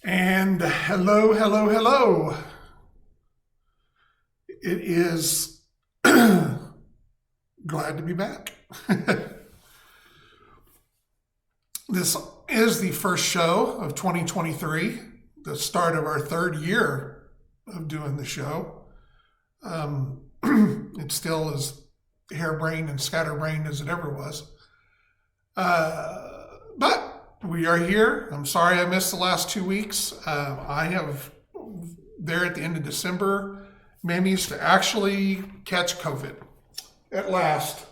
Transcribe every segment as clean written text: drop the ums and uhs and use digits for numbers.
And hello, hello, hello. It is glad to be back. This is the first show of 2023, the start of our third year of doing the show. It's still as harebrained and scatterbrained as it ever was. But we are here. I'm sorry I missed the last 2 weeks. I have, there at the end of December, managed to actually catch COVID at last.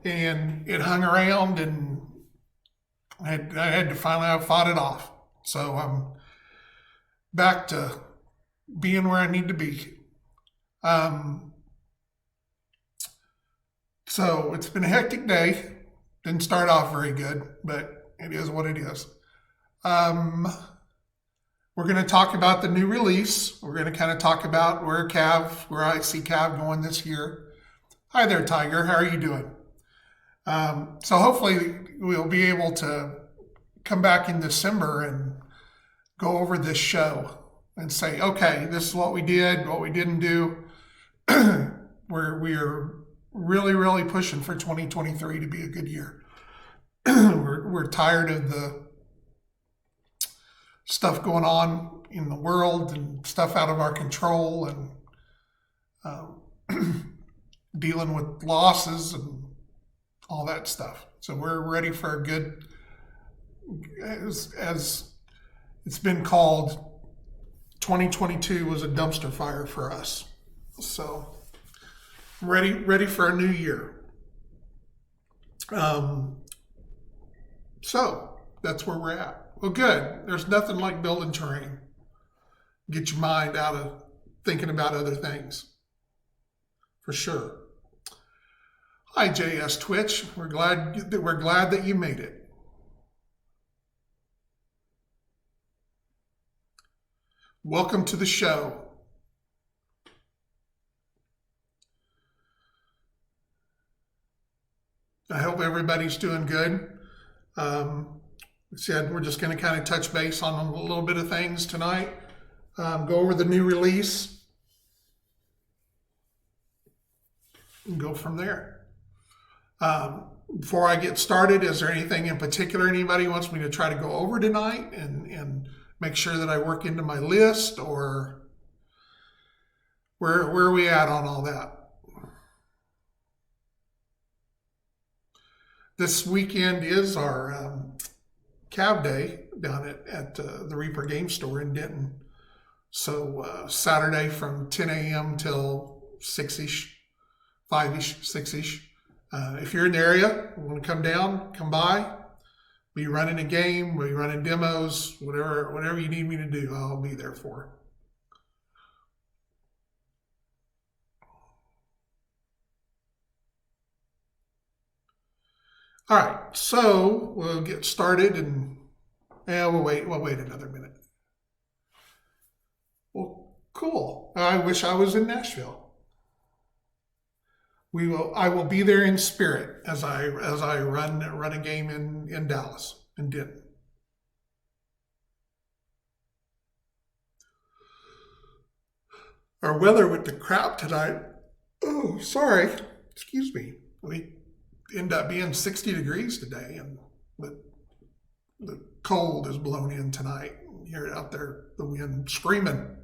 And it hung around, and I had to finally have fought it off. So I'm back to being where I need to be. So it's been a hectic day. Didn't start off very good, but it is what it is. We're going to talk about the new release. We're going to kind of talk about where I see CAV going this year. Hi there, Tiger. How are you doing? So hopefully we'll be able to come back in December and go over this show and say, okay, this is what we did, what we didn't do. We're really, really pushing for 2023 to be a good year. We're tired of the stuff going on in the world and stuff out of our control, and dealing with losses and all that stuff. So we're ready for a good, as it's been called, 2022 was a dumpster fire for us. So ready for a new year. So that's where we're at. Well, good. There's nothing like building terrain. Get your mind out of thinking about other things. For sure. Hi, JS Twitch. We're glad that you made it. Welcome to the show. I hope everybody's doing good. Said we're just going to kind of touch base on a little bit of things tonight. Go over the new release and go from there. Before I get started, is there anything in particular anybody wants me to try to go over tonight and make sure that I work into my list, or where are we at on all that? This weekend is our CAV day down at the Reaper Game Store in Denton. So Saturday from 10 a.m. till 6-ish, 5-ish, 6-ish. If you're in the area, you want to come down, come by. Be running a game, be running demos, whatever you need me to do, I'll be there for. All right, so we'll get started, and we'll wait another minute. Well, cool. I wish I was in Nashville. I will be there in spirit as I run a game in Dallas, in Denton. Our weather went to crap tonight. Oh, sorry. Excuse me. We end up being 60 degrees today, but the cold is blown in tonight. You hear it out there, the wind screaming.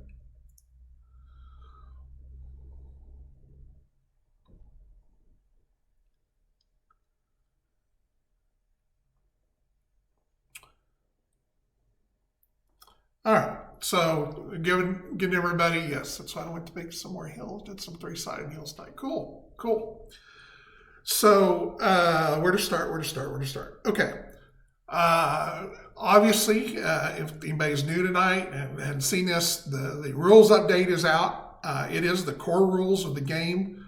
All right, so giving everybody, yes, that's why I went to make some more hills, did some 3-sided hills tonight. Cool. So where to start? Okay. Obviously, if anybody's new tonight and hadn't seen this, the rules update is out. It is the core rules of the game.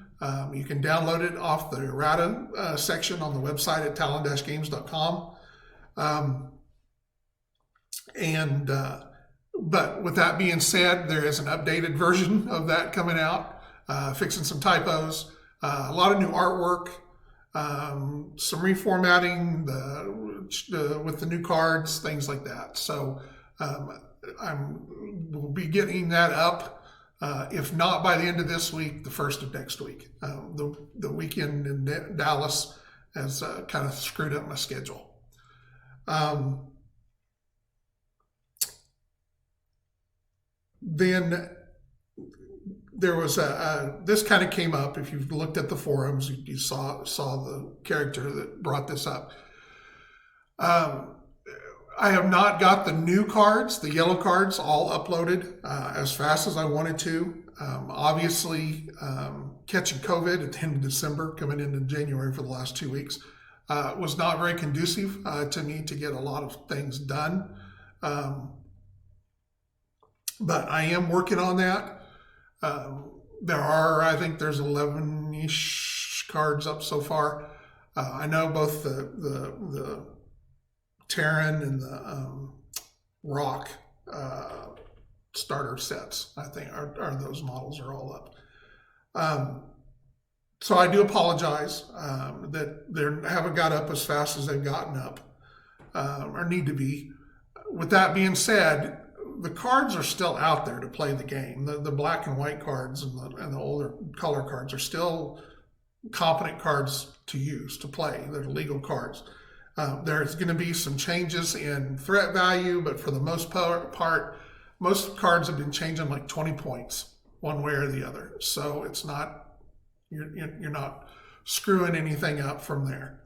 You can download it off the errata section on the website at talon-games.com. But with that being said, there is an updated version of that coming out, fixing some typos, a lot of new artwork, some reformatting with the new cards, things like that. So We'll be getting that up, if not by the end of this week, the first of next week. The weekend in Dallas has kind of screwed up my schedule. Then there was this kind of came up. If you've looked at the forums, you saw the character that brought this up. I have not got the new cards, the yellow cards, all uploaded as fast as I wanted to. Obviously, catching COVID at the end of December, coming into January for the last 2 weeks, was not very conducive to me to get a lot of things done. But I am working on that. I think there's 11-ish cards up so far. I know both the Terran and the Rock starter sets, I think, are those models are all up. So I do apologize that they haven't got up as fast as they've gotten up, or need to be. With that being said, the cards are still out there to play the game. The black and white cards and the older color cards are still competent cards to use, to play. They're legal cards. There's going to be some changes in threat value, but for the most part, most cards have been changing like 20 points one way or the other. So it's not, you're not screwing anything up from there.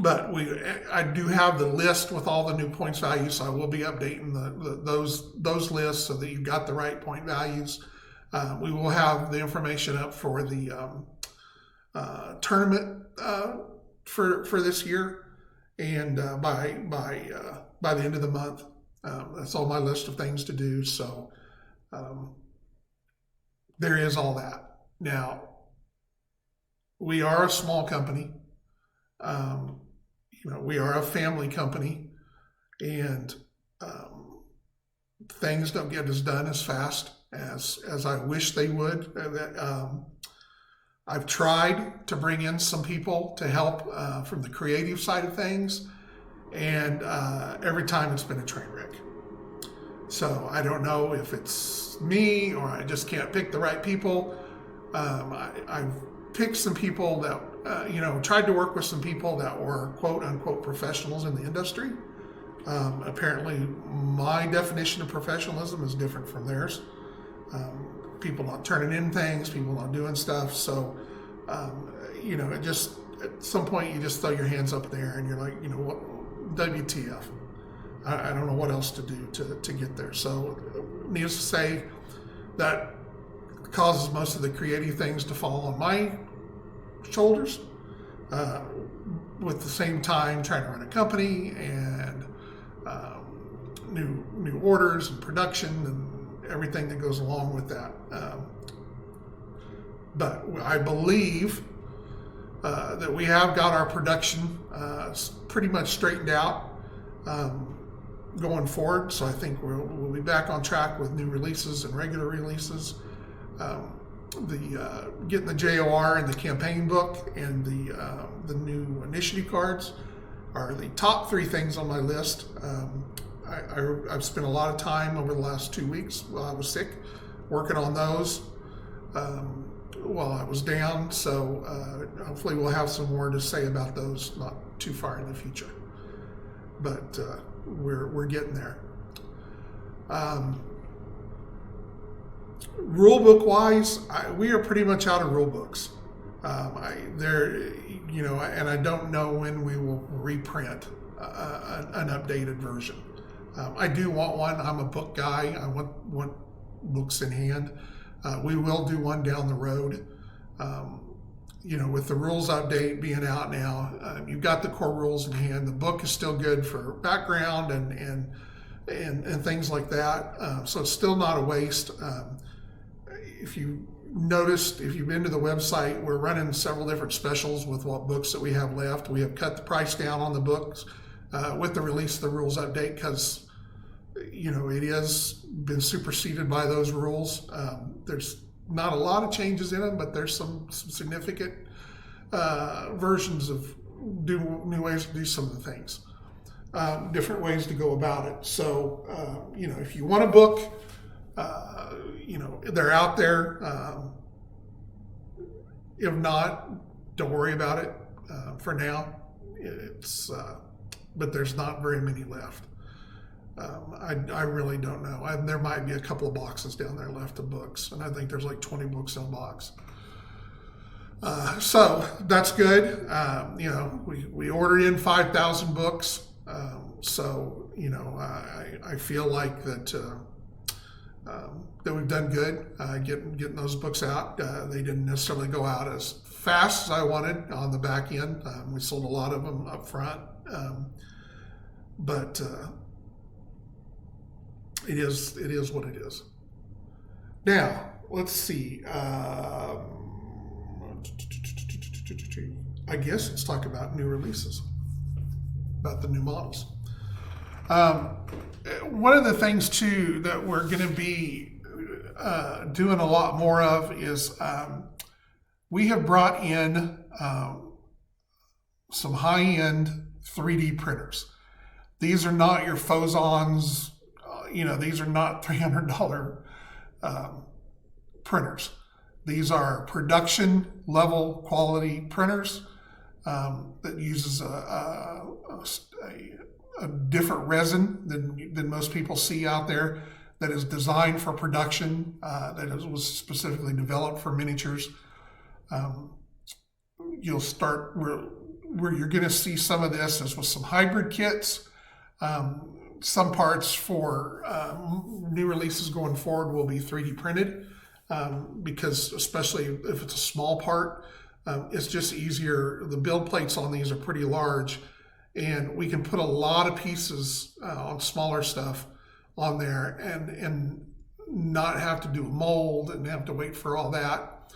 But I do have the list with all the new points values, so I will be updating those lists so that you've got the right point values. We will have the information up for the tournament for this year, and by the end of the month. That's all my list of things to do. So there is all that. Now, we are a small company. We are a family company, and things don't get as done as fast as I wish they would. I've tried to bring in some people to help from the creative side of things, and every time it's been a train wreck. So I don't know if it's me or I just can't pick the right people. I've picked some people that, tried to work with some people that were quote unquote professionals in the industry. Apparently my definition of professionalism is different from theirs. People not turning in things, people not doing stuff. So, it just, at some point you just throw your hands up there and you're like, what, WTF. I don't know what else to do to get there. So needless to say, that causes most of the creative things to fall on my shoulders, with the same time trying to run a company and new orders and production and everything that goes along with that. But I believe that we have got our production pretty much straightened out going forward. So I think we'll be back on track with new releases and regular releases. Getting the JOR and the campaign book and the new initiative cards are the top 3 things on my list. I've spent a lot of time over the last 2 weeks while I was sick working on those while I was down. So hopefully we'll have some more to say about those not too far in the future. But we're getting there. Rule book wise, we are pretty much out of rule books. And I don't know when we will reprint an updated version. I do want one. I'm a book guy. I want books in hand. We will do one down the road. With the rules update being out now, you've got the core rules in hand. The book is still good for background and things like that. So it's still not a waste. If you noticed, if you've been to the website, we're running several different specials with what books that we have left. We have cut the price down on the books with the release of the rules update because, it has been superseded by those rules. There's not a lot of changes in them, but there's some significant versions of new ways to do some of the things. different ways to go about it. So, if you want a book, they're out there. If not, don't worry about it for now. But there's not very many left. I really don't know. There might be a couple of boxes down there left of books, and I think there's like 20 books in a box. So that's good. We ordered in 5,000 books. I feel like that we've done good getting those books out. They didn't necessarily go out as fast as I wanted on the back end. We sold a lot of them up front, but it is what it is. Now let's see. I guess let's talk about new releases, about the new models. One of the things too that we're going to be doing a lot more of is we have brought in some high-end 3D printers. These are not your Fozons, these are not $300 printers. These are production level quality printers that uses a different resin than most people see out there, that is designed for production, was specifically developed for miniatures. You'll start where you're going to see some of this is with some hybrid kits. Some parts for new releases going forward will be 3D printed, because especially if it's a small part, it's just easier. The build plates on these are pretty large, and we can put a lot of pieces on smaller stuff on there and not have to do a mold and have to wait for all that.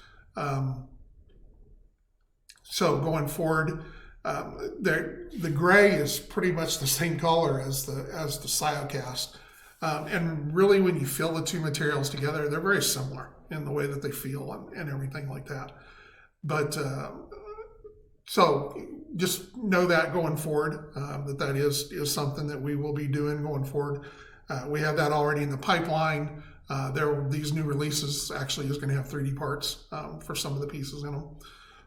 So going forward, the gray is pretty much the same color as the Cyocast. And really, when you fill the two materials together, they're very similar in the way that they feel and everything like that. But so just know that going forward, that is something that we will be doing going forward. We have that already in the pipeline. These new releases actually is going to have 3D parts for some of the pieces in them.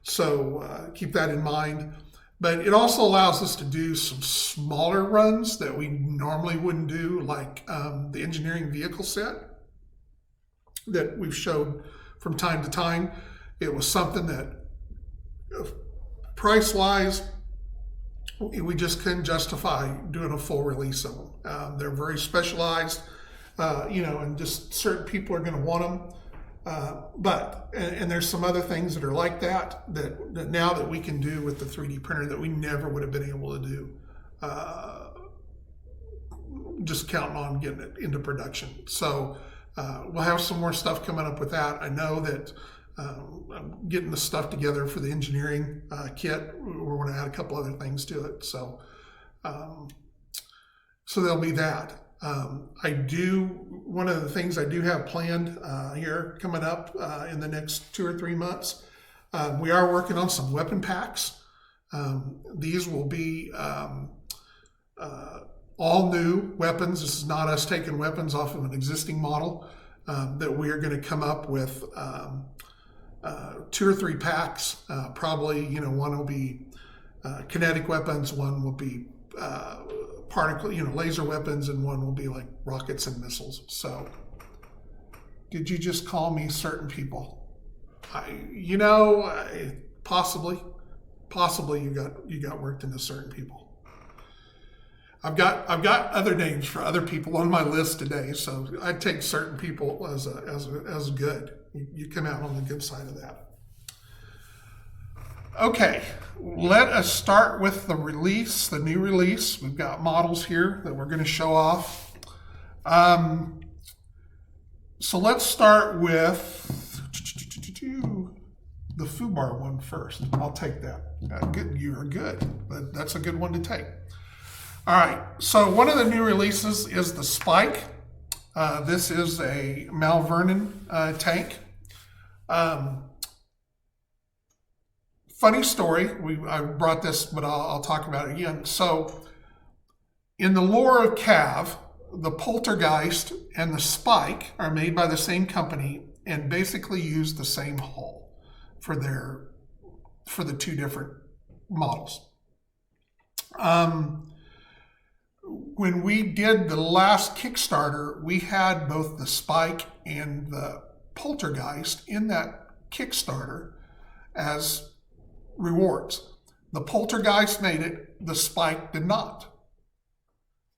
So keep that in mind. But it also allows us to do some smaller runs that we normally wouldn't do, like the engineering vehicle set that we've showed from time to time. It was something that, price-wise, we just couldn't justify doing a full release of them. They're very specialized, and just certain people are going to want them. But there's some other things that are like that now that we can do with the 3D printer that we never would have been able to do, just counting on getting it into production. So we'll have some more stuff coming up with that. I know that I'm getting the stuff together for the engineering kit. We're going to add a couple other things to it. So there'll be that. One of the things I do have planned here coming up in the next 2 or 3 months, we are working on some weapon packs. These will be all new weapons. This is not us taking weapons off of an existing model, that we are going to come up with 2 or 3 packs. Probably, one will be kinetic weapons, one will be particle, laser weapons, and one will be like rockets and missiles. So, did you just call me certain people? Possibly you got worked into certain people. I've got other names for other people on my list today, so I take certain people as good. You come out on the good side of that. Okay, let us start with the new release. We've got models here that we're going to show off. So let's start with the FUBAR one first. I'll take that. Good, you are good. That's a good one to take. All right, so one of the new releases is the Spike. This is a Mount Vernon tank. Funny story, I brought this, but I'll talk about it again. So In the lore of CAV, the poltergeist and the spike are made by the same company and basically use the same hull for the two different models. When we did the last Kickstarter, we had both the spike and the poltergeist in that Kickstarter as rewards. The poltergeist made it, the spike did not.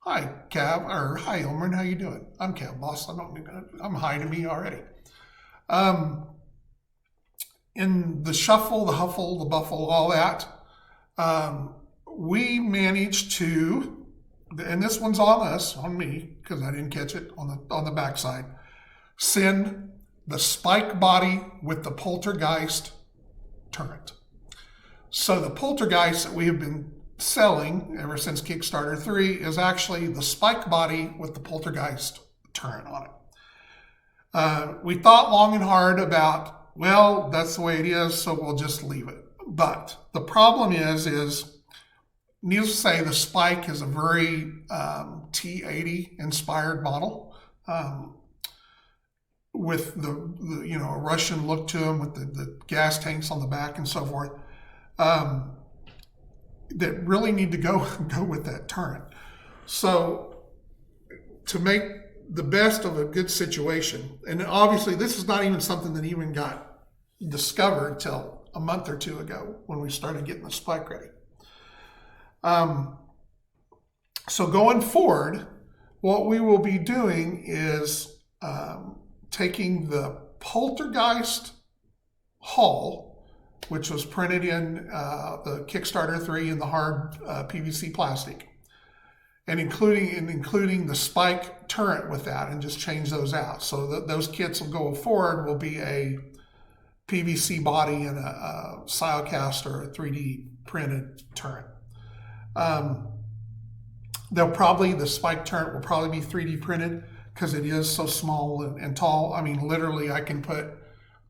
Hi, Cav, or hi, Elmer, how you doing? I'm Cav, boss. I'm hi to me already. In the shuffle, the huffle, the buffle, all that, we managed to, and this one's on us, on me, because I didn't catch it on the backside, send the spike body with the poltergeist turret. So the poltergeist that we have been selling ever since Kickstarter 3 is actually the spike body with the poltergeist turret on it. We thought long and hard about, well, that's the way it is, so we'll just leave it. But the problem is needless to say, the spike is a very T-80 inspired model with the a Russian look to them with the gas tanks on the back and so forth. That really need to go with that turret. So to make the best of a good situation, and obviously this is not even something that even got discovered till a month or two ago when we started getting the spike ready. So going forward, what we will be doing is taking the poltergeist hull, which was printed in the Kickstarter 3 in the hard PVC plastic, and including the spike turret with that, and just change those out. So that those kits will go forward will be a PVC body and a Silecast or a 3D printed turret. The spike turret will probably be 3D printed because it is so small and tall. I mean, literally I can put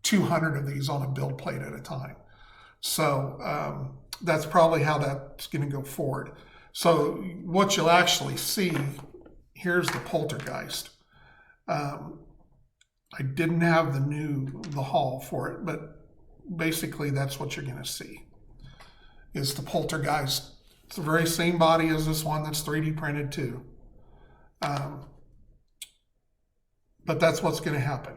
200 of these on a build plate at a time. So that's probably how that's going to go forward. So what you'll actually see, here's the poltergeist. I didn't have the hull for it, but basically that's what you're going to see, is the poltergeist. It's the very same body as this one that's 3D printed too. But that's what's going to happen.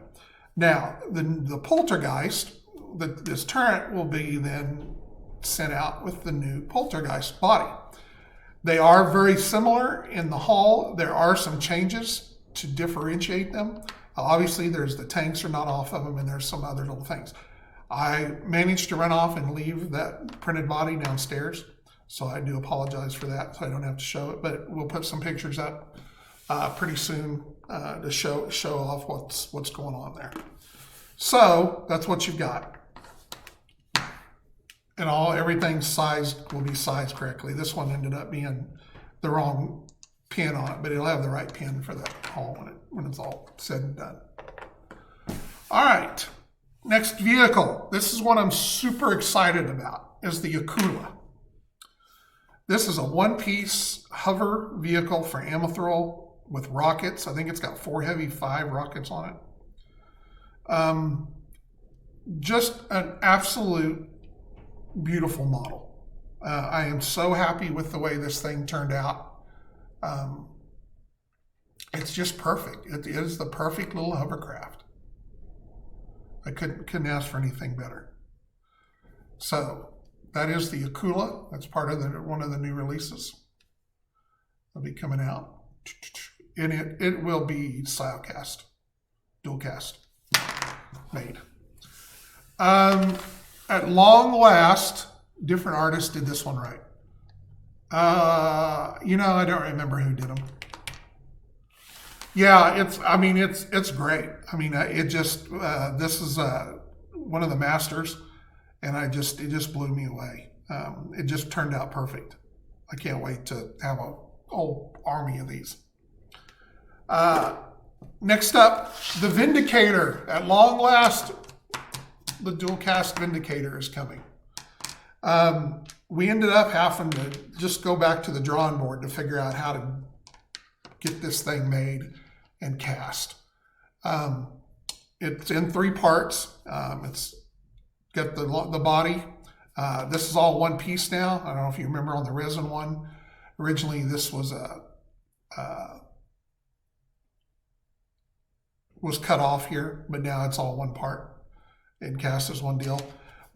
Now, the poltergeist, this turret will be then sent out with the new poltergeist body. They are very similar in the hull. There are some changes to differentiate them. Obviously, there's the tanks are not off of them, and there's some other little things. I managed to run off and leave that printed body downstairs, so I do apologize for that, so I don't have to show it, but we'll put some pictures up pretty soon to show off what's going on there. So that's what you've got. And everything will be sized correctly. This one ended up being the wrong pin on it, but it'll have the right pin for the hull when it's all said and done. All right, next vehicle. This is what I'm super excited about, is the Yakula. This is a one-piece hover vehicle for Amethyl with rockets. I think it's got 4 Heavy 5 rockets on it. Just an absolute beautiful model. I am so happy with the way this thing turned out. It's just perfect. It is the perfect little hovercraft. I couldn't ask for anything better. So that is the Yakula. That's part of one of the new releases. It'll be coming out. And it will be Silecast, dual cast made. At long last, different artists did this one right. I don't remember who did them. Yeah, it's great. I mean, this is one of the masters, and it just blew me away. It just turned out perfect. I can't wait to have a whole army of these. Next up, the Vindicator. At long last, the dual cast Vindicator is coming. we ended up having to just go back to the drawing board to figure out how to get this thing made and cast. It's in 3 parts. It's got the body. This is all one piece now. I don't know if you remember on the resin one. Originally, this was was cut off here, but now it's all one part and cast as one deal.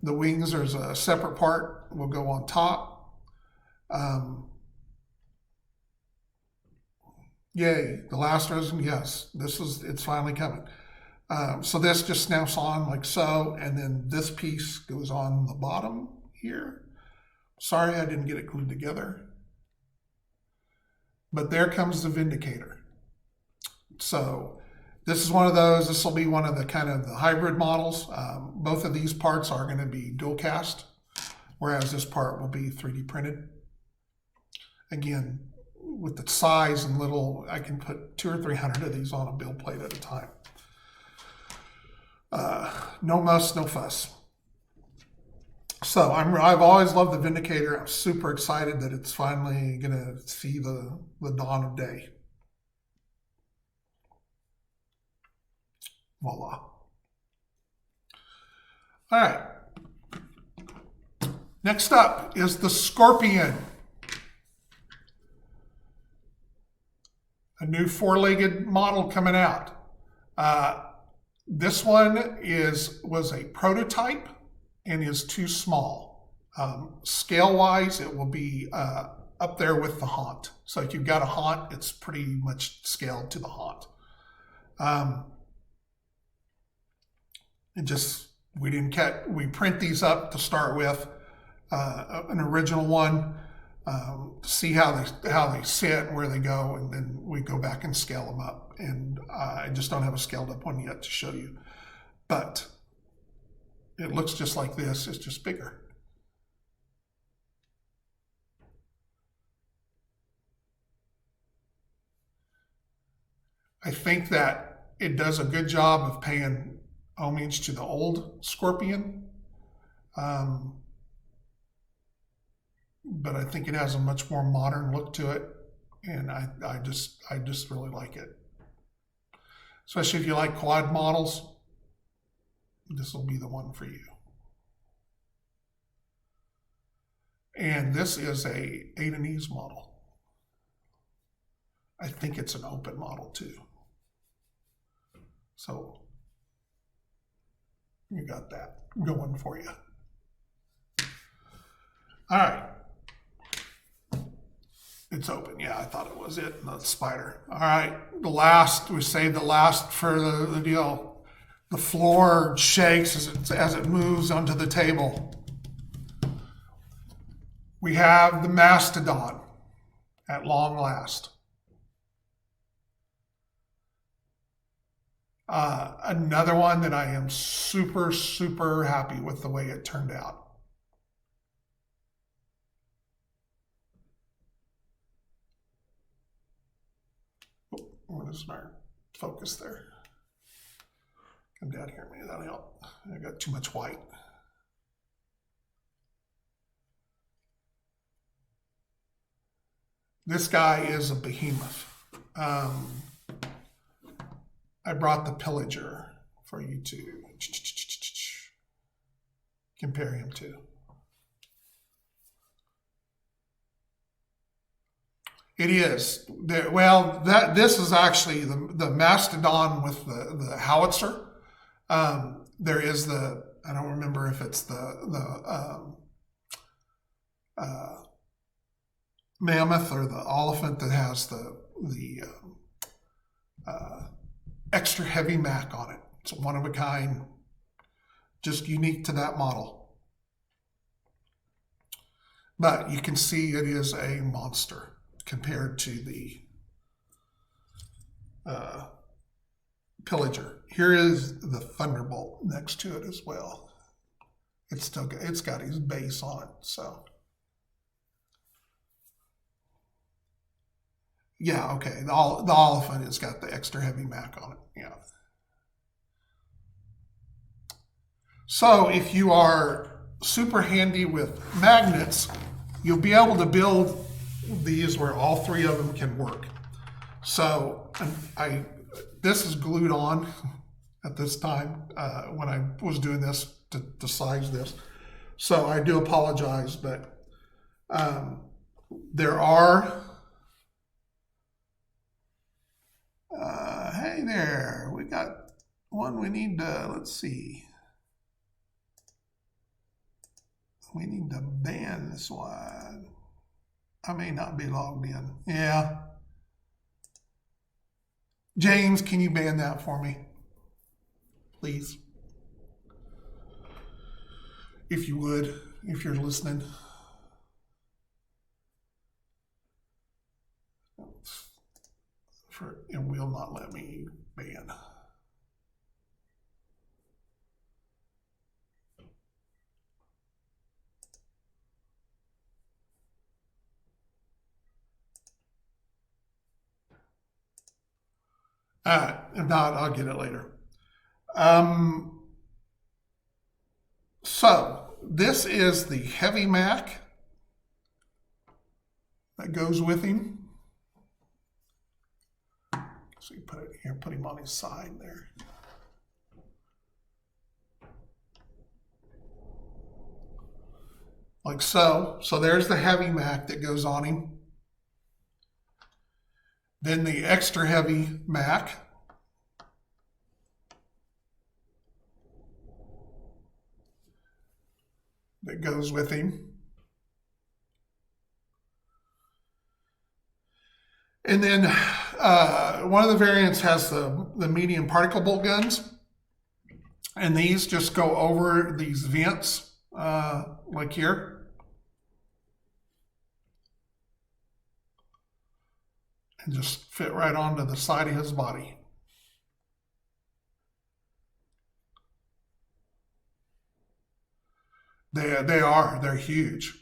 The wings, there's a separate part, will go on top. Yay, the last resin, yes, it's finally coming. So this just snaps on like so, and then this piece goes on the bottom here. Sorry I didn't get it glued together. But there comes the Vindicator. So this is one of those, this will be one of the kind of the hybrid models. Both of these parts are going to be dual cast, whereas this part will be 3D printed. Again, with the size and little, I can put 200 or 300 of these on a build plate at a time. No muss, no fuss. So I've always loved the Vindicator. I'm super excited that it's finally going to see the dawn of day. Voila. All right. Next up is the Scorpion. A new 4-legged model coming out. This one was a prototype and is too small. Scale-wise, it will be up there with the Haunt. So if you've got a Haunt, it's pretty much scaled to the Haunt. We print these up to start with, an original one, to see how they sit, where they go, and then we go back and scale them up. And I just don't have a scaled up one yet to show you, but it looks just like this. It's just bigger. I think that it does a good job of paying homage to the old Scorpion. But I think it has a much more modern look to it, and I just really like it. Especially if you like quad models, this will be the one for you. And this is a A-to-Knees model. I think it's an open model too. So you got that going for you. All right. It's open. Yeah, I thought it was it, the spider. All right, we saved the last for the deal. The floor shakes as it moves onto the table. We have the Mastodon at long last. Another one that I am super, super happy with the way it turned out. What is my focus there? Come down here, maybe that'll help. I got too much white. This guy is a behemoth. I brought the Pillager for you to compare him to. It is. This is actually the Mastodon with the howitzer. There is I don't remember if it's the mammoth or the elephant that has the extra heavy Mac on it. It's one of a kind, just unique to that model. But you can see it is a monster compared to the Pillager. Here is the Thunderbolt next to it as well. It's got his base on it, so. Yeah, okay, the elephant has got the extra heavy Mac on it, yeah. So if you are super handy with magnets, you'll be able to build these where all three of them can work. So this is glued on at this time when I was doing this to size this. So I do apologize, but there are, hey there, we got one we need to, let's see. We need to ban this one. I may not be logged in. Yeah. James, can you ban that for me? Please. If you would, if you're listening. It will not let me ban. If not, I'll get it later. So this is the heavy Mac that goes with him. So you put it here, put him on his side there. Like so. So there's the heavy Mac that goes on him. Then the extra heavy Mac. That goes with him. And then one of the variants has the medium particle bolt guns. And these just go over these vents like here. And just fit right onto the side of his body. They're huge.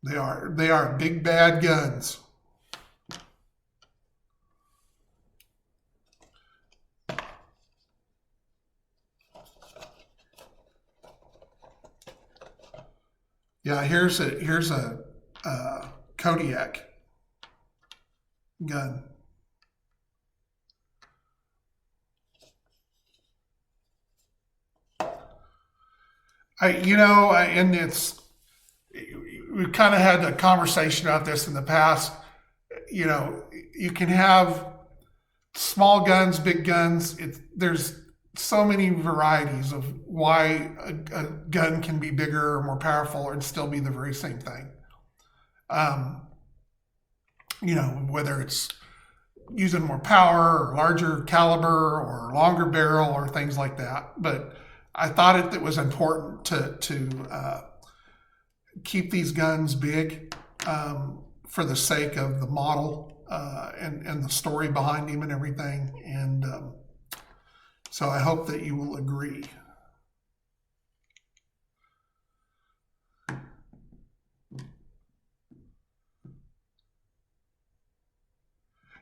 They are big bad guns. Yeah, here's a Kodiak gun. And we've kind of had a conversation about this in the past. You can have small guns, big guns. There's so many varieties of why a gun can be bigger or more powerful and still be the very same thing. Whether it's using more power or larger caliber or longer barrel or things like that. But I thought it was important to keep these guns big for the sake of the model and the story behind him and everything. And so I hope that you will agree.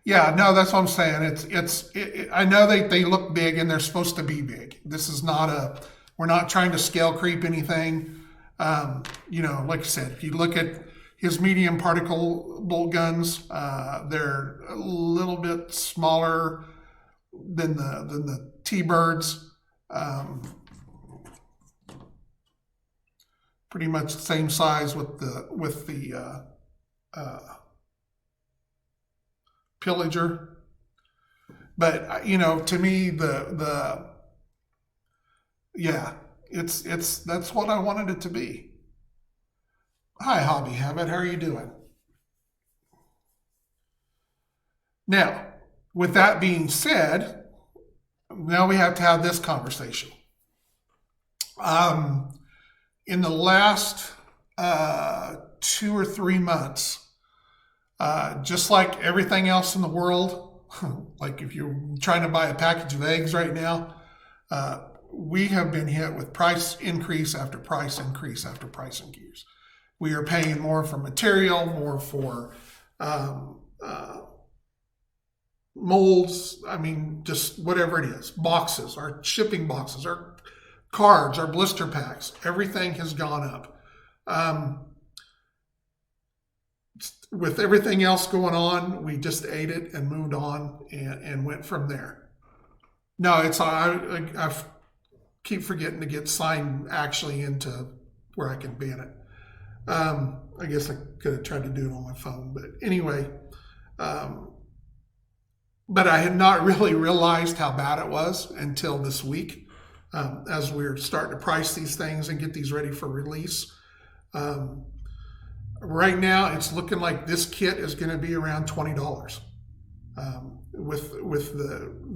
Yeah, no, that's what I'm saying. I know they look big and they're supposed to be big. This is not we're not trying to scale creep anything. Like I said, if you look at his medium particle bolt guns, they're a little bit smaller than the T-Birds. Pretty much the same size with the Pillager. But to me that's what I wanted it to be. Hi, Hobby Habit, how are you doing? Now, with that being said, now we have to have this conversation. In the last 2 or 3 months, just like everything else in the world, like if you're trying to buy a package of eggs right now, we have been hit with price increase after price increase after price increase. We are paying more for material, more for molds, just whatever it is, boxes, our shipping boxes, our Cards, our blister packs, everything has gone up. With everything else going on, we just ate it and moved on and went from there. No, it's I keep forgetting to get signed actually into where I can ban it. I guess I could have tried to do it on my phone, but anyway. But I had not really realized how bad it was until this week, as we were starting to price these things and get these ready for release. Right now, it's looking like this kit is going to be around $20, with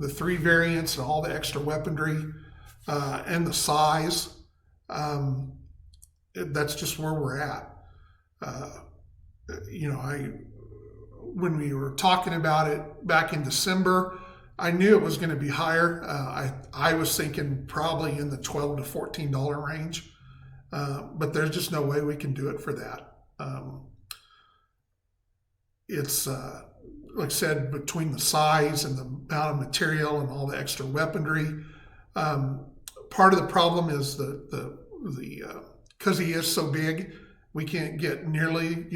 the 3 variants and all the extra weaponry and the size. That's just where we're at. When we were talking about it back in December, I knew it was going to be higher. I was thinking probably in the $12 to $14 range, but there's just no way we can do it for that. It's like I said, between the size and the amount of material and all the extra weaponry. Part of the problem is the because he is so big, we can't get nearly,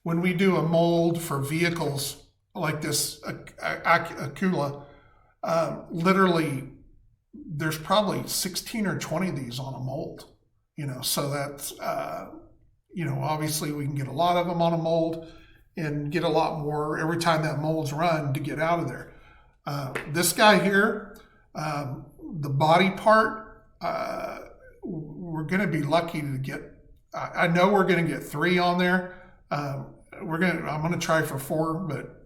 when we do a mold for vehicles like this Akula, literally there's probably 16 or 20 of these on a mold, so that's, obviously we can get a lot of them on a mold and get a lot more every time that mold's run to get out of there. This guy here, the body part, we're going to be lucky to get, I know we're going to get 3 on there. I'm going to try for 4, but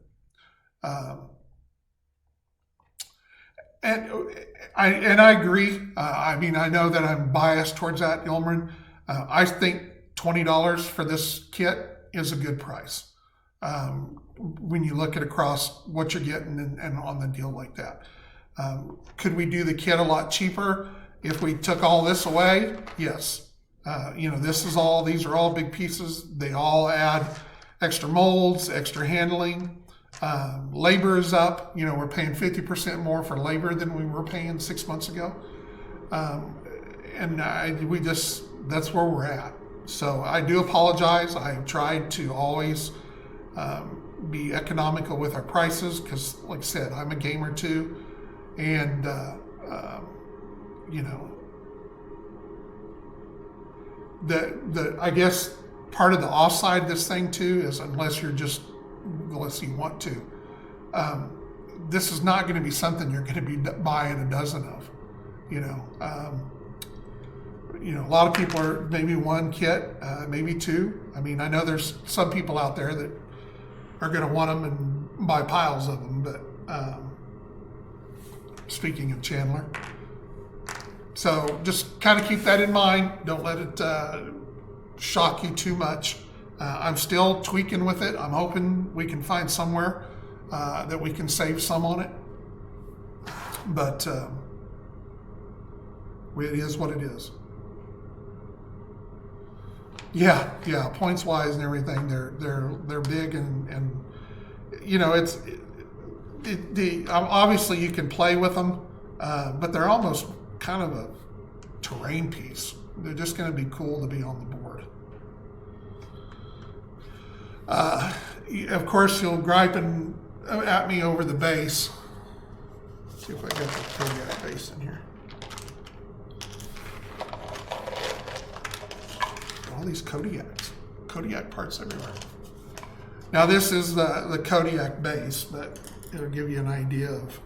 and I agree. I know that I'm biased towards that, Ilmarin. I think $20 for this kit is a good price when you look at across what you're getting and on the deal like that. Could we do the kit a lot cheaper if we took all this away? Yes. These are all big pieces. They all add extra molds, extra handling. Labor is up. We're paying 50% more for labor than we were paying 6 months ago. That's where we're at. So I do apologize. I have tried to always be economical with our prices because, like I said, I'm a gamer too. And, I guess part of the offside of this thing too is unless you want to, this is not going to be something you're going to be buying a dozen of. A lot of people are maybe 1 kit, maybe 2. I know there's some people out there that are going to want them and buy piles of them, but speaking of Chandler. So just kind of keep that in mind. Don't let it shock you too much. I'm still tweaking with it. I'm hoping we can find somewhere that we can save some on it. But it is what it is. Yeah. Points wise and everything, they're big and obviously you can play with them, but they're almost kind of a terrain piece. They're just going to be cool to be on the board. Of course, you'll gripe at me over the base. Let's see if I got the Kodiak base in here. All these Kodiak parts everywhere. Now this is the Kodiak base, but it'll give you an idea of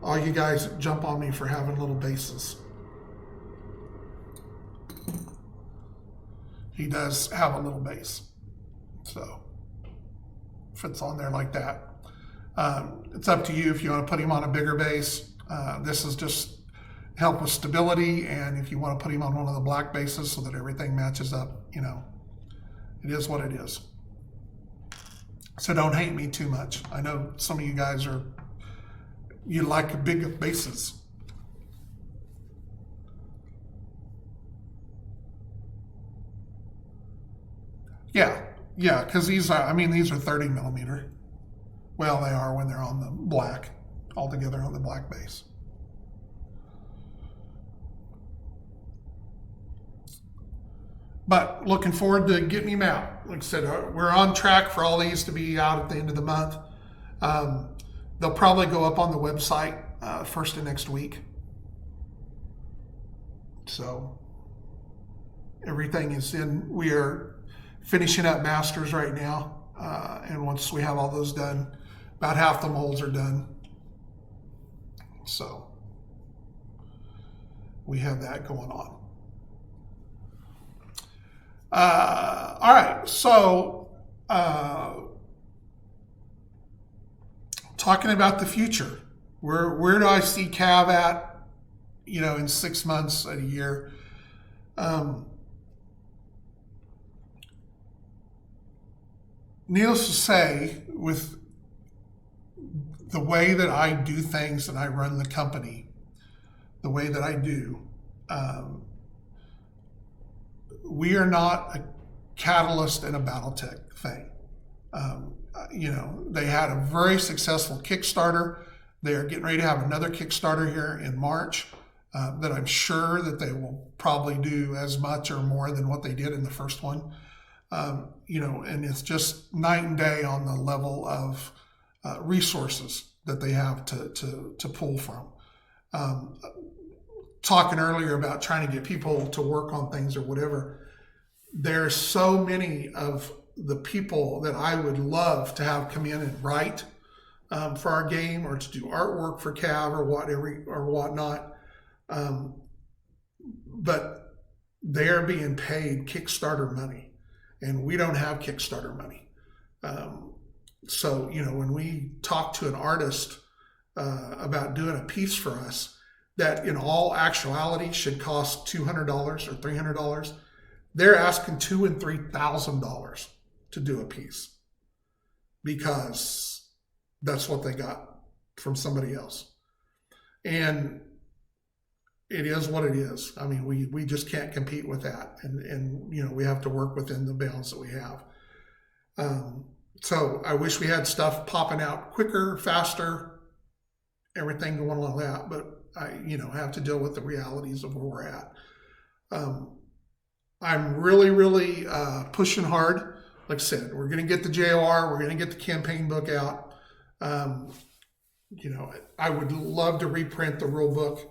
all you guys that jump on me for having little bases. He does have a little base, so fits on there like that. It's up to you if you want to put him on a bigger base. This is just help with stability, and if you want to put him on one of the black bases so that everything matches up, it is what it is. So don't hate me too much. I know some of you guys you like big bases. Yeah, because these are 30 millimeter. Well, they are when they're on the black, altogether on the black base. But looking forward to getting him out. Like I said, we're on track for all these to be out at the end of the month. They'll probably go up on the website first of next week. So everything is in. We are finishing up masters right now. And once we have all those done, about half the molds are done. So we have that going on. All right, so talking about the future, where do I see CAV at, in 6 months, a year? Needless to say, with the way that I do things and I run the company, the way that I do, we are not a Catalyst and a Battletech thing. They had a very successful Kickstarter. They are getting ready to have another Kickstarter here in March that I'm sure that they will probably do as much or more than what they did in the first one. And it's just night and day on the level of resources that they have to pull from. Talking earlier about trying to get people to work on things or whatever, there's so many of the people that I would love to have come in and write for our game or to do artwork for CAV or whatnot. But they're being paid Kickstarter money, and we don't have Kickstarter money. So, when we talk to an artist about doing a piece for us that in all actuality should cost $200 or $300, they're asking $2,000 and $3,000 to do a piece because that's what they got from somebody else. And it is what it is. I mean, we just can't compete with that. And we have to work within the bounds that we have. So I wish we had stuff popping out quicker, faster, everything going on like that. But I have to deal with the realities of where we're at. I'm really, really pushing hard. Like I said, we're going to get the JOR. We're going to get the campaign book out. I would love to reprint the rule book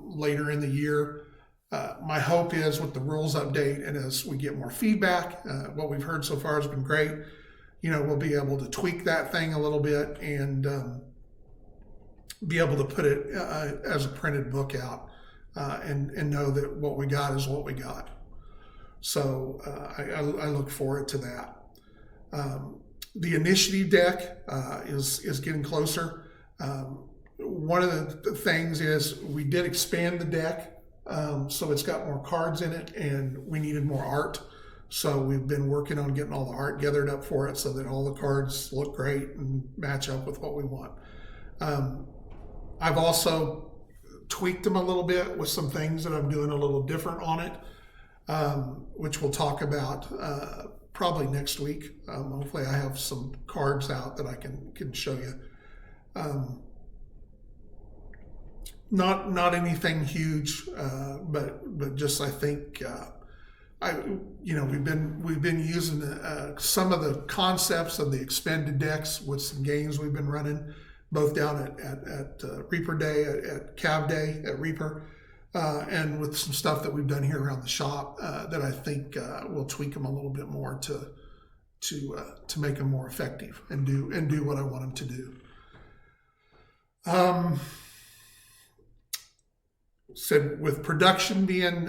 later in the year. My hope is with the rules update and as we get more feedback, what we've heard so far has been great. We'll be able to tweak that thing a little bit and be able to put it as a printed book out and know that what we got is what we got. So I look forward to that. The initiative deck is getting closer. One of the things is we did expand the deck, so it's got more cards in it, and we needed more art. So we've been working on getting all the art gathered up for it so that all the cards look great and match up with what we want. I've also tweaked them a little bit with some things that I'm doing a little different on it, which we'll talk about probably next week. Hopefully I have some cards out that I can show you. Not anything huge, but just I think we've been using some of the concepts of the expanded decks with some games we've been running, both down at Reaper Day, at CAV Day at Reaper, and with some stuff that we've done here around the shop that I think we'll tweak them a little bit more to make them more effective and do what I want them to do. Said with production being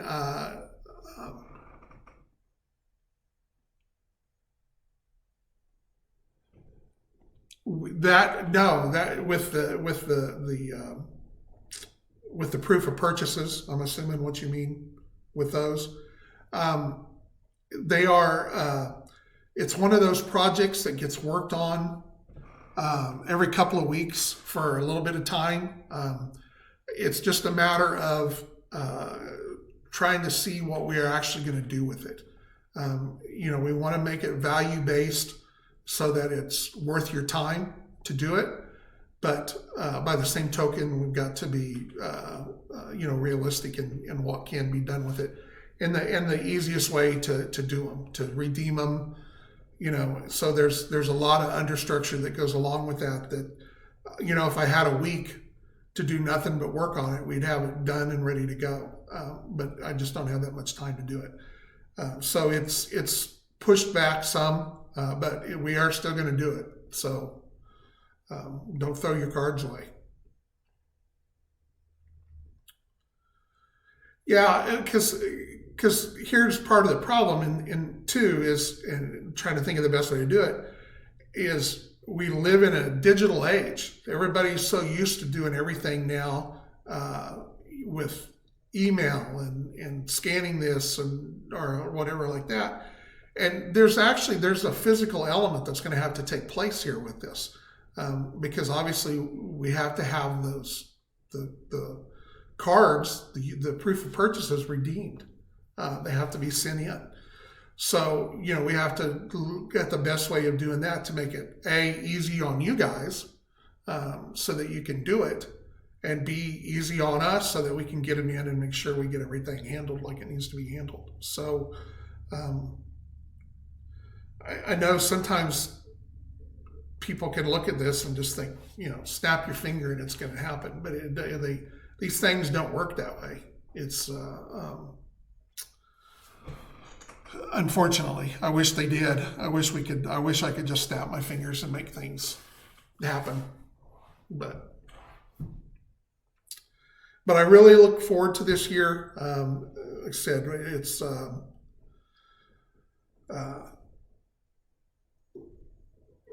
with the proof of purchases, I'm assuming what you mean with those. They are, it's one of those projects that gets worked on every couple of weeks for a little bit of time. It's just a matter of trying to see what we are actually going to do with it. We want to make it value-based so that it's worth your time to do it. But by the same token, we've got to be, realistic in what can be done with it. and the easiest way to do them, to redeem them. So there's a lot of understructure that goes along with that. That if I had a week to do nothing but work on it, we'd have it done and ready to go. But I just don't have that much time to do it. So it's pushed back some, but we are still going to do it. So don't throw your cards away. Yeah, because here's part of the problem, and two is, and trying to think of the best way to do it, is we live in a digital age. Everybody's so used to doing everything now with email and scanning this or whatever like that. And there's a physical element that's going to have to take place here with this, because obviously we have to have the cards, the proof of purchases redeemed. They have to be sent in. So, we have to get the best way of doing that to make it easy on you guys, so that you can do it, and B, easy on us so that we can get them in and make sure we get everything handled like it needs to be handled. So I know sometimes people can look at this and just think, snap your finger and it's going to happen. But these things don't work that way. It's unfortunately, I wish they did. I wish I could just snap my fingers and make things happen. But I really look forward to this year. Like I said, it's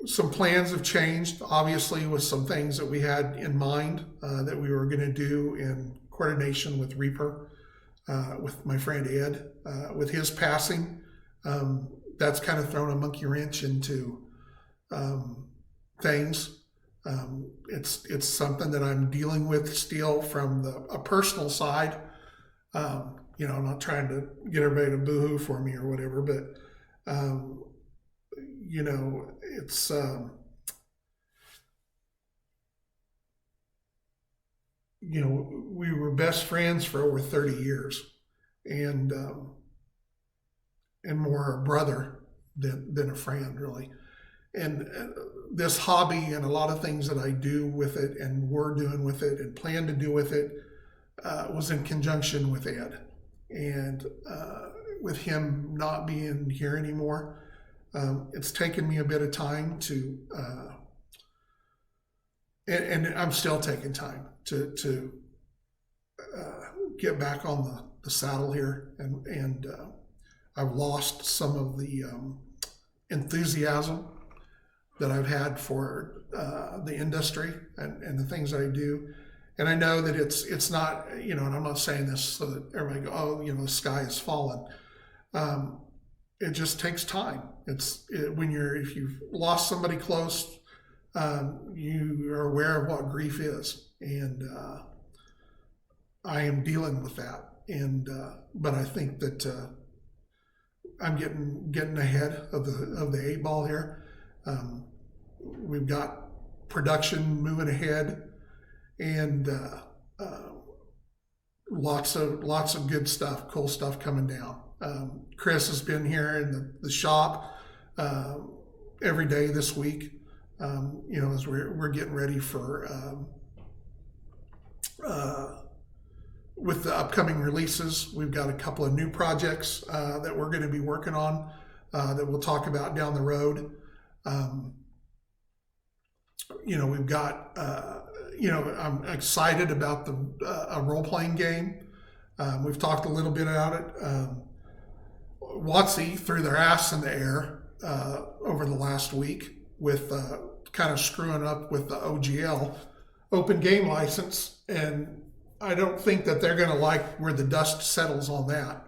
some plans have changed, obviously, with some things that we had in mind that we were going to do in coordination with Reaper, with my friend Ed. With his passing, that's kind of thrown a monkey wrench into things. It's something that I'm dealing with still from a personal side. I'm not trying to get everybody to boo-hoo for me or whatever, but it's we were best friends for over 30 years, and more a brother than a friend, really. And this hobby and a lot of things that I do with it and we're doing with it and plan to do with it was in conjunction with Ed. And with him not being here anymore, it's taken me a bit of time to, and I'm still taking time to get back on the saddle here. And I've lost some of the enthusiasm that I've had for the industry and the things that I do. And I know that it's not, and I'm not saying this so that everybody go, oh, the sky is fallen. It just takes time. If you've lost somebody close, you are aware of what grief is. And I am dealing with that. And but I think that I'm getting ahead of the 8 ball here. We've got production moving ahead, and lots of good stuff, cool stuff coming down. Chris has been here in the shop every day this week. As we're getting ready for with the upcoming releases. We've got a couple of new projects that we're going to be working on that we'll talk about down the road. We've got, I'm excited about a role-playing game. We've talked a little bit about it. WotC threw their ass in the air over the last week with kind of screwing up with the OGL, open game license, and I don't think that they're going to like where the dust settles on that.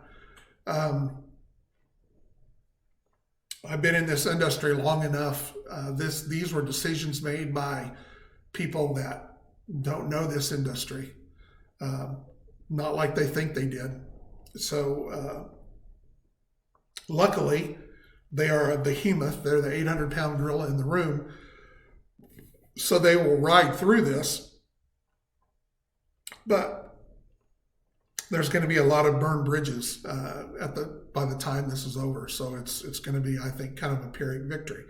I've been in this industry long enough. These were decisions made by people that don't know this industry, not like they think they did. So luckily, they are a behemoth. They're the 800-pound gorilla in the room. So they will ride through this. But there's going to be a lot of burned bridges by the time this is over. So it's going to be, I think, kind of a Pyrrhic victory.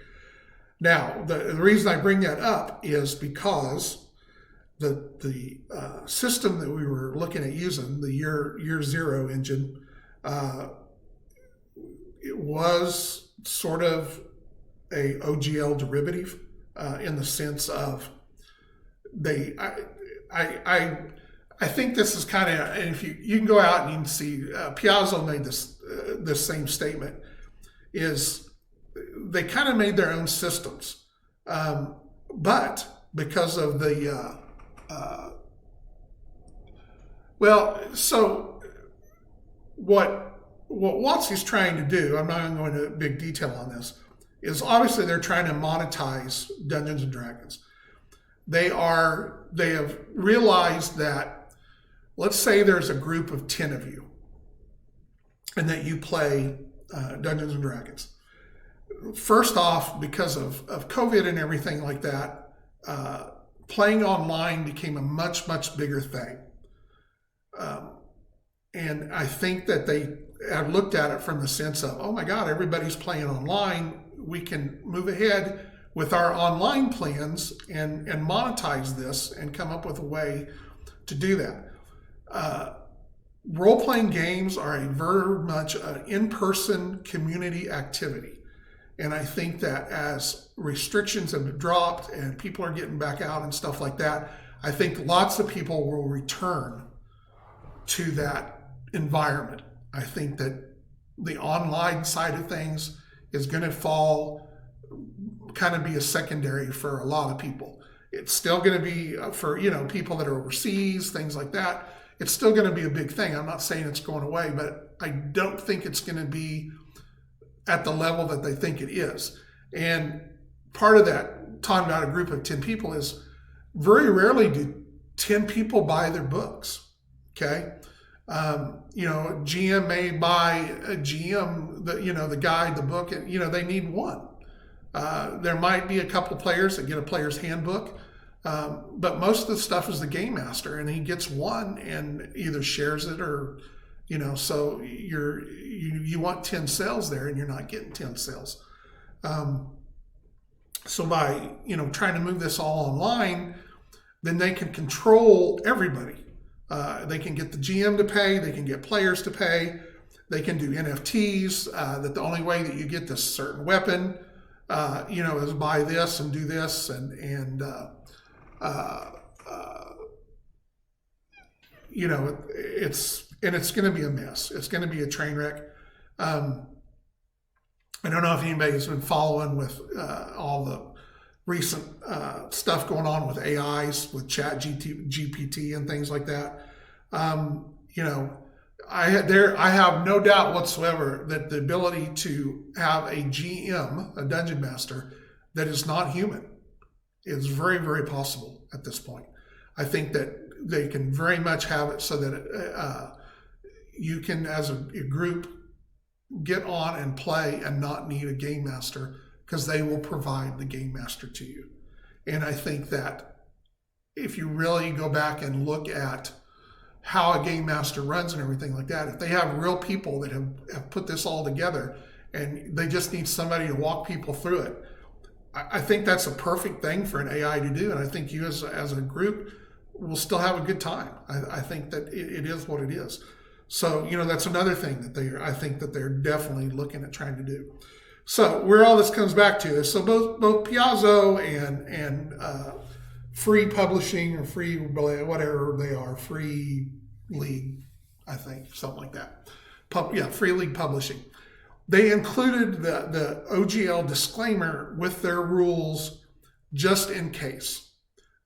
Now, the reason I bring that up is because the system that we were looking at using, the year zero engine, it was sort of a OGL derivative in the sense of I think this is kind of, and if you can go out and you can see, Piazza made this same statement, is they kind of made their own systems, but because of the so what WotC's trying to do, I'm not going to go into big detail on this, is obviously they're trying to monetize Dungeons and Dragons. They have realized that, let's say there's a group of 10 of you and that you play Dungeons and Dragons. First off, because of COVID and everything like that, playing online became a much, much bigger thing. And I think that they have looked at it from the sense of, oh my God, everybody's playing online. We can move ahead with our online plans and monetize this and come up with a way to do that. Role-playing games are a very much an in-person community activity. And I think that as restrictions have dropped and people are getting back out and stuff like that, I think lots of people will return to that environment. I think that the online side of things is going to kind of be a secondary for a lot of people. It's still going to be for, people that are overseas, things like that. It's still going to be a big thing. I'm not saying it's going away, but I don't think it's going to be at the level that they think it is. And part of that, talking about a group of 10 people, is very rarely do 10 people buy their books. Okay. GM may buy a GM, the guide, the book, and, they need one. There might be a couple players that get a player's handbook, but most of the stuff is the game master, and he gets one and either shares it or, so you want 10 sales there and you're not getting 10 sales. So by, trying to move this all online, then they can control everybody. They can get the GM to pay, they can get players to pay, they can do NFTs, that the only way that you get this certain weapon, is buy this and do this, and it's going to be a mess. It's going to be a train wreck. I don't know if anybody's been following with all the recent stuff going on with AIs, with Chat GPT and things like that. I have no doubt whatsoever that the ability to have a GM, a dungeon master, that is not human is very, very possible at this point. I think that they can very much have it so that you can, as a group, get on and play and not need a game master, because they will provide the game master to you. And I think that if you really go back and look at how a game master runs and everything like that, if they have real people that have put this all together and they just need somebody to walk people through it, I think that's a perfect thing for an AI to do. And I think you as a group will still have a good time. I think that it is what it is. So, that's another thing that I think that they're definitely looking at trying to do. So where all this comes back to is, so both Piazza and Free Publishing, or Free, whatever they are, Free League, I think, something like that. Free League Publishing. They included the OGL disclaimer with their rules just in case.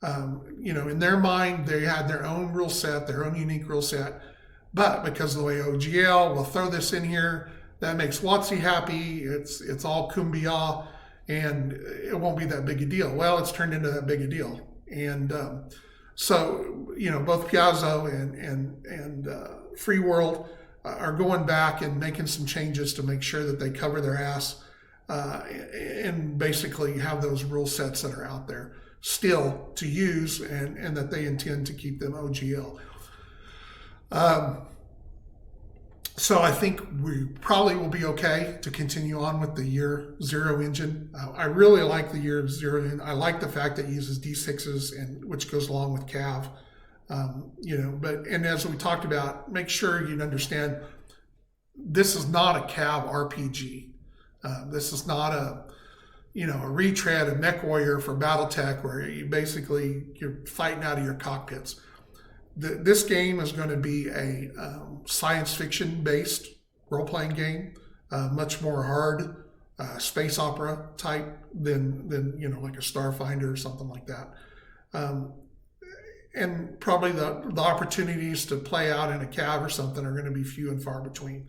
In their mind, they had their own rule set, their own unique rule set. But because of the way OGL will throw this in here, that makes WotC happy. It's all kumbaya, and it won't be that big a deal. Well, it's turned into that big a deal. And so, both Piazza and Free World are going back and making some changes to make sure that they cover their ass and basically have those rule sets that are out there still to use, and that they intend to keep them OGL. So I think we probably will be okay to continue on with the year zero engine. I really like the year zero. I like the fact that it uses D6s, and which goes along with CAV. And as we talked about, make sure you understand this is not a CAV RPG. This is not a retread, a mech warrior for BattleTech where you're fighting out of your cockpits. This game is going to be a science fiction based role-playing game, much more hard space opera type than like a Starfinder or something like that. And probably the opportunities to play out in a CAV or something are going to be few and far between.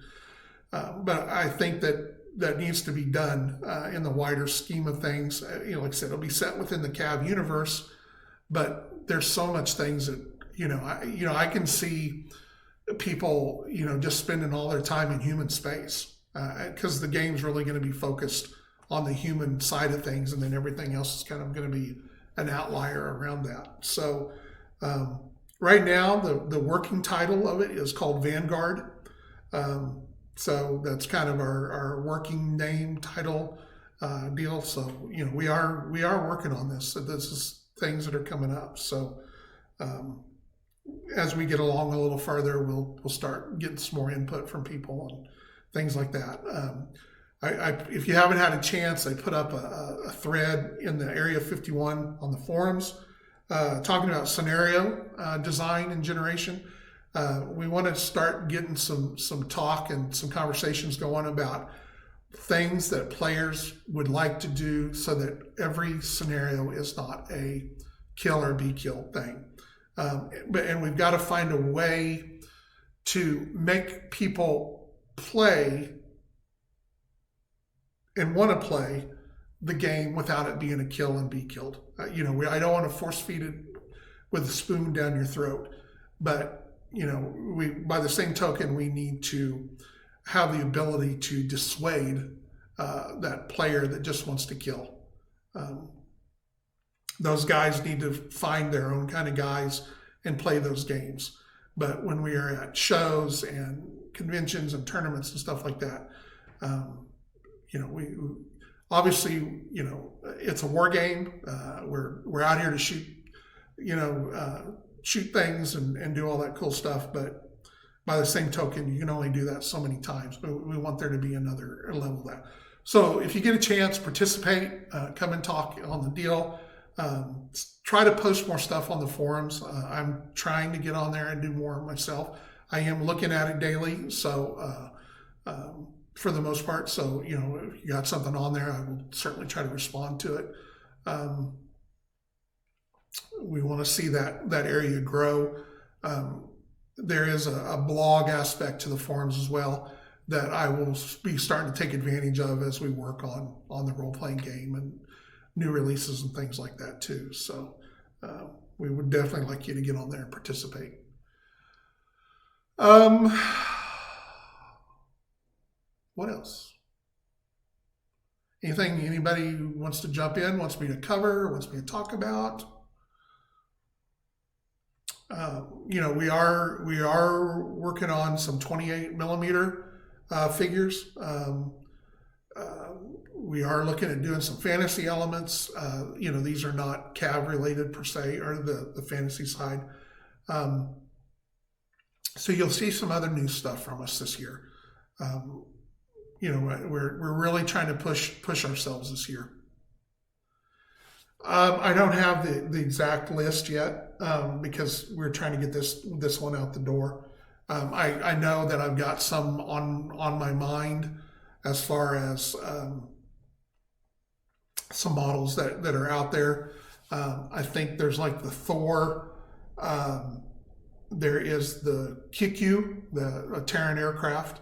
But I think that needs to be done in the wider scheme of things. Like I said, it'll be set within the CAV universe, but there's so much things that I can see people just spending all their time in human space because the game's really going to be focused on the human side of things, and then everything else is kind of going to be an outlier around that. So right now, the working title of it is called Vanguard. So that's kind of our working name title deal. So we are working on this. So this is things that are coming up. So as we get along a little further, we'll start getting some more input from people and things like that. If you haven't had a chance, I put up a thread in the Area 51 on the forums talking about scenario design and generation. We want to start getting some talk and some conversations going about things that players would like to do so that every scenario is not a kill or be killed thing. And we've got to find a way to make people play and want to play the game without it being a kill and be killed. I don't want to force feed it with a spoon down your throat, but by the same token, we need to have the ability to dissuade that player that just wants to kill. Those guys need to find their own kind of guys and play those games. But when we are at shows and conventions and tournaments and stuff like that, we obviously, it's a war game. We're out here to shoot, shoot things and do all that cool stuff. But by the same token, you can only do that so many times. We want there to be another level of that. So if you get a chance, participate, come and talk on the deal. Try to post more stuff on the forums. I'm trying to get on there and do more myself. I am looking at it daily, so for the most part. So if you got something on there, I will certainly try to respond to it. We want to see that area grow. There is a blog aspect to the forums as well that I will be starting to take advantage of as we work on the role-playing game and new releases and things like that too. So we would definitely like you to get on there and participate. What else? Anything anybody wants to jump in, wants me to cover, wants me to talk about? We are working on some 28 millimeter figures. We are looking at doing some fantasy elements. These are not CAV related per se, or the fantasy side. So you'll see some other new stuff from us this year. We're really trying to push ourselves this year. I don't have the exact list yet because we're trying to get this one out the door. I know that I've got some on my mind as far as some models that are out there. I think there's like the Thor. There is the Kikyu, a Terran aircraft.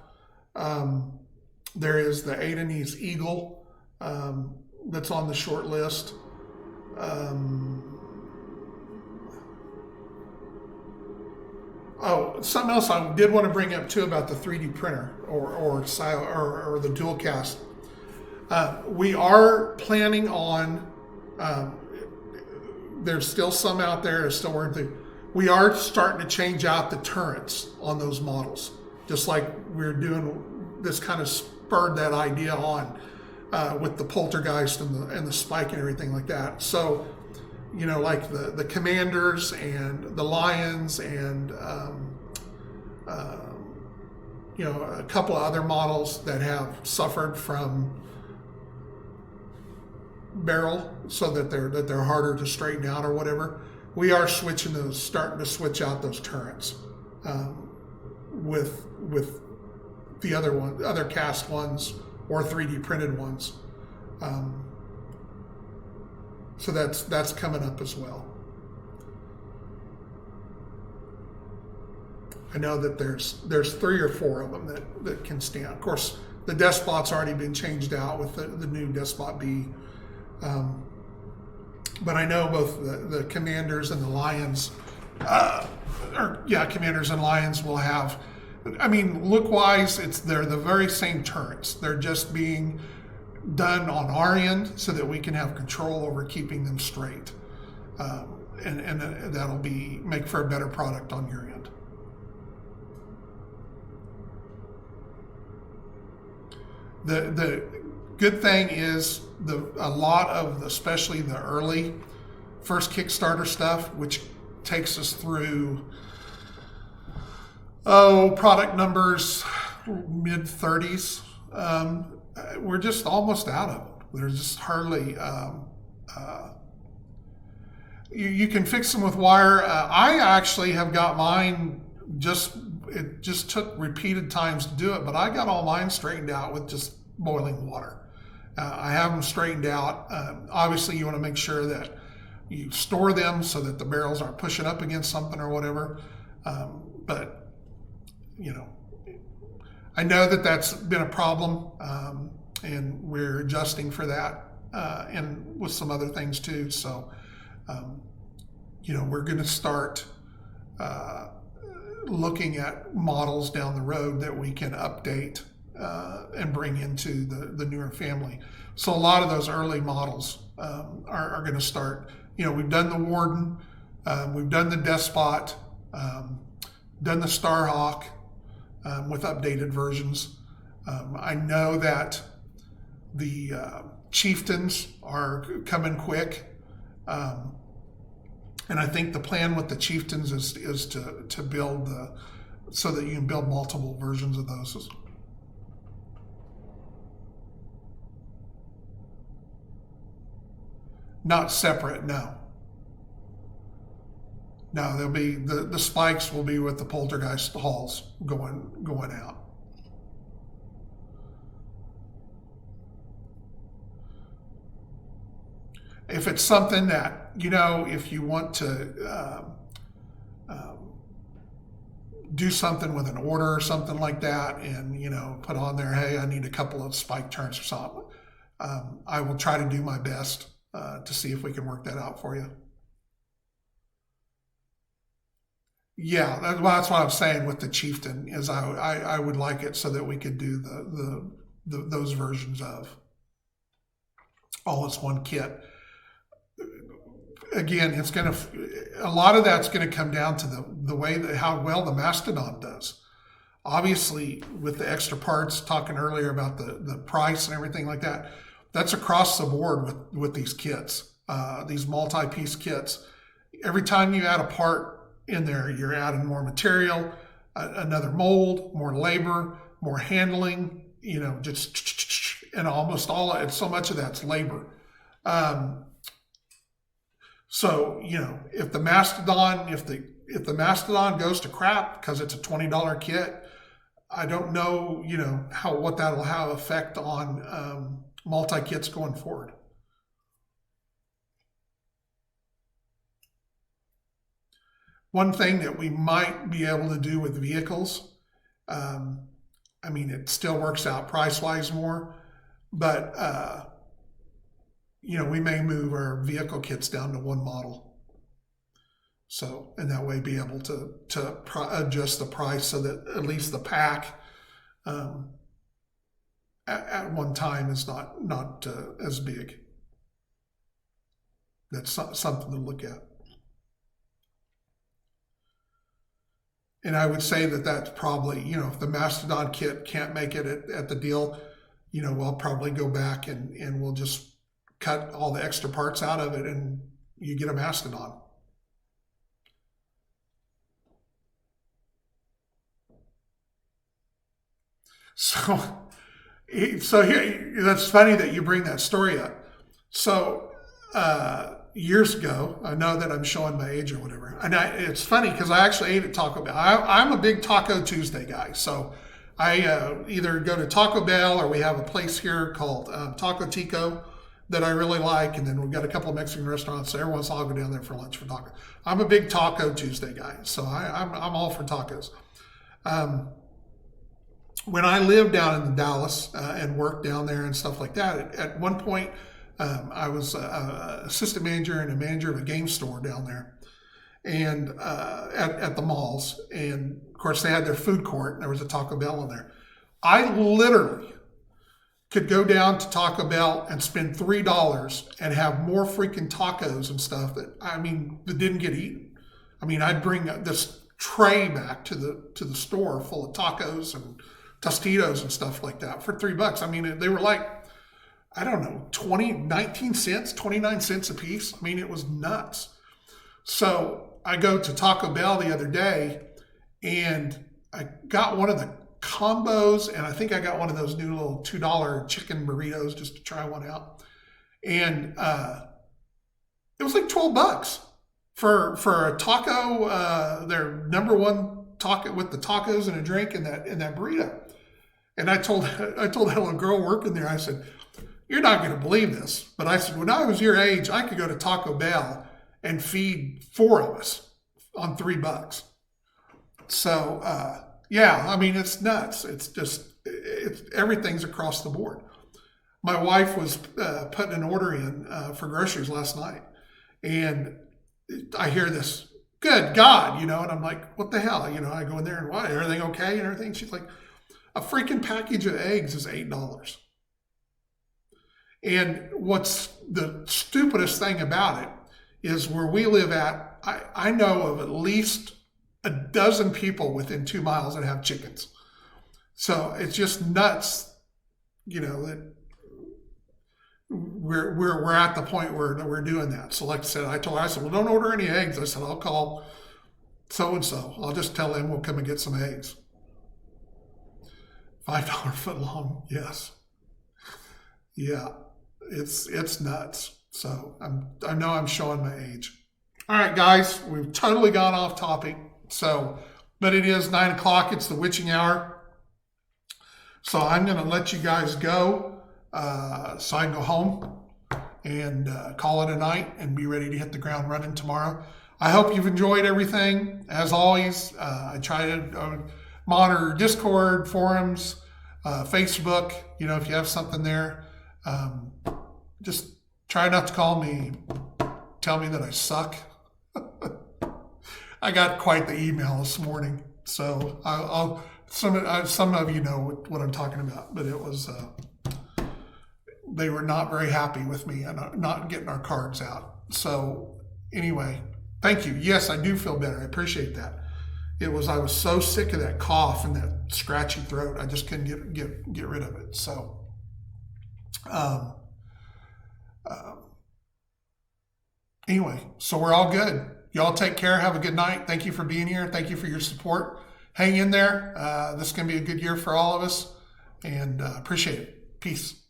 There is the Adenese Eagle that's on the short list. Something else I did want to bring up too about the 3D printer or the dual cast. We are planning on. There's still some out there. It's still working. We are starting to change out the turrets on those models just like we're doing. This kind of spurred that idea on with the poltergeist and the spike and everything like that. So, you know, like the commanders and the lions and you know, a couple of other models that have suffered from barrel, so that they're harder to straighten out or whatever. We are starting to switch out those turrets with the other cast ones or 3D printed ones. So that's coming up as well. I know that there's 3 or 4 of them that can stand. Of course, the Despot's already been changed out with the new Despot B. But I know both the commanders and the lions, commanders and lions will have. I mean, look-wise, they're the very same turrets. They're just being done on our end so that we can have control over keeping them straight, and that'll make for a better product on your end. The good thing is a lot of, especially the early first Kickstarter stuff, which takes us through product numbers mid-30s. We're just almost out of them. There's just hardly. You can fix them with wire. I actually have got mine. It just took repeated times to do it, but I got all mine straightened out with just boiling water. I have them straightened out. Obviously, you want to make sure that you store them so that the barrels aren't pushing up against something or whatever. But, you know, I know that that's been a problem, and we're adjusting for that, and with some other things too. So, you know, we're going to start looking at models down the road that we can update and bring into the newer family. So a lot of those early models are going to start. You know, we've done the Warden, we've done the Despot, done the Starhawk with updated versions. I know that the Chieftains are coming quick. And I think the plan with the Chieftains is to build so that you can build multiple versions of those. Not separate, no. No, they'll be the spikes will be with the poltergeist halls going out. If it's something that, you know, if you want to do something with an order or something like that, and, you know, put on there, hey, I need a couple of spike turns or something, I will try to do my best to see if we can work that out for you. Yeah, that's what I'm saying with the Chieftain, is I would like it so that we could do those versions of all as one kit. Again, a lot of that's gonna come down to the way how well the Mastodon does. Obviously, with the extra parts, talking earlier about the price and everything like that, that's across the board with these kits, these multi-piece kits. Every time you add a part in there, you're adding more material, another mold, more labor, more handling, you know, and almost so much of that's labor. So, you know, if the Mastodon goes to crap because it's a $20 kit, I don't know, you know, what that'll have effect on multi-kits going forward. One thing that we might be able to do with vehicles, I mean, it still works out price-wise more, but you know, we may move our vehicle kits down to one model. So, and that way be able to adjust the price so that at least the pack at one time is not as big. That's something to look at. And I would say that that's probably, if the Mastodon kit can't make it at the deal, we'll probably go back and we'll just cut all the extra parts out of it and you get a Mastodon. So here, that's funny that you bring that story up. So years ago, I know that I'm showing my age or whatever, and it's funny because I actually ate at Taco Bell. I'm a big Taco Tuesday guy, so I either go to Taco Bell or we have a place here called Taco Tico that I really like, and then we've got a couple of Mexican restaurants, so every once in a while I'll go down there for lunch for taco. I'm a big Taco Tuesday guy, so I'm all for tacos. When I lived down in Dallas and worked down there and stuff like that, at one point I was assistant manager and a manager of a game store down there, and at the malls. And of course, they had their food court, and there was a Taco Bell in there. I literally could go down to Taco Bell and spend $3 and have more freaking tacos and stuff that didn't get eaten. I'd bring this tray back to the store full of tacos and Tostitos and stuff like that for $3. They were like, I don't know, 19 cents, 29 cents a piece. It was nuts. So I go to Taco Bell the other day and I got one of the combos, and I think I got one of those new little $2 chicken burritos just to try one out. And it was like $12 for a taco, their number one taco with the tacos and a drink and that burrito. And I told that little girl working there, I said, "You're not going to believe this," but I said, when I was your age, I could go to Taco Bell and feed 4 of us on $3. So it's nuts. It's just everything's across the board. My wife was putting an order in for groceries last night, and I hear this, "Good God," and I'm like, "What the hell?" I go in there and, "What, everything okay?" and everything. She's like, "A freaking package of eggs is $8. And what's the stupidest thing about it is where we live at, I know of at least a dozen people within 2 miles that have chickens. So it's just nuts, that we're at the point where we're doing that. So like I said, I said, "Well, don't order any eggs." I said, "I'll call so-and-so. I'll just tell them we'll come and get some eggs." $5 foot long, yes. Yeah, it's nuts. So I know I'm showing my age. All right, guys, we've totally gone off topic. So, but it is 9 o'clock. It's the witching hour. So I'm going to let you guys go so I can go home and call it a night and be ready to hit the ground running tomorrow. I hope you've enjoyed everything. As always, I try to monitor Discord, forums, Facebook. If you have something there, just try not to call me, tell me that I suck. I got quite the email this morning, so some of you know what I'm talking about, but it was they were not very happy with me and not getting our cards out. So anyway, thank you. Yes, I do feel better. I appreciate that. I was so sick of that cough and that scratchy throat. I just couldn't get rid of it. So, anyway, so we're all good. Y'all take care. Have a good night. Thank you for being here. Thank you for your support. Hang in there. This is going to be a good year for all of us, and appreciate it. Peace.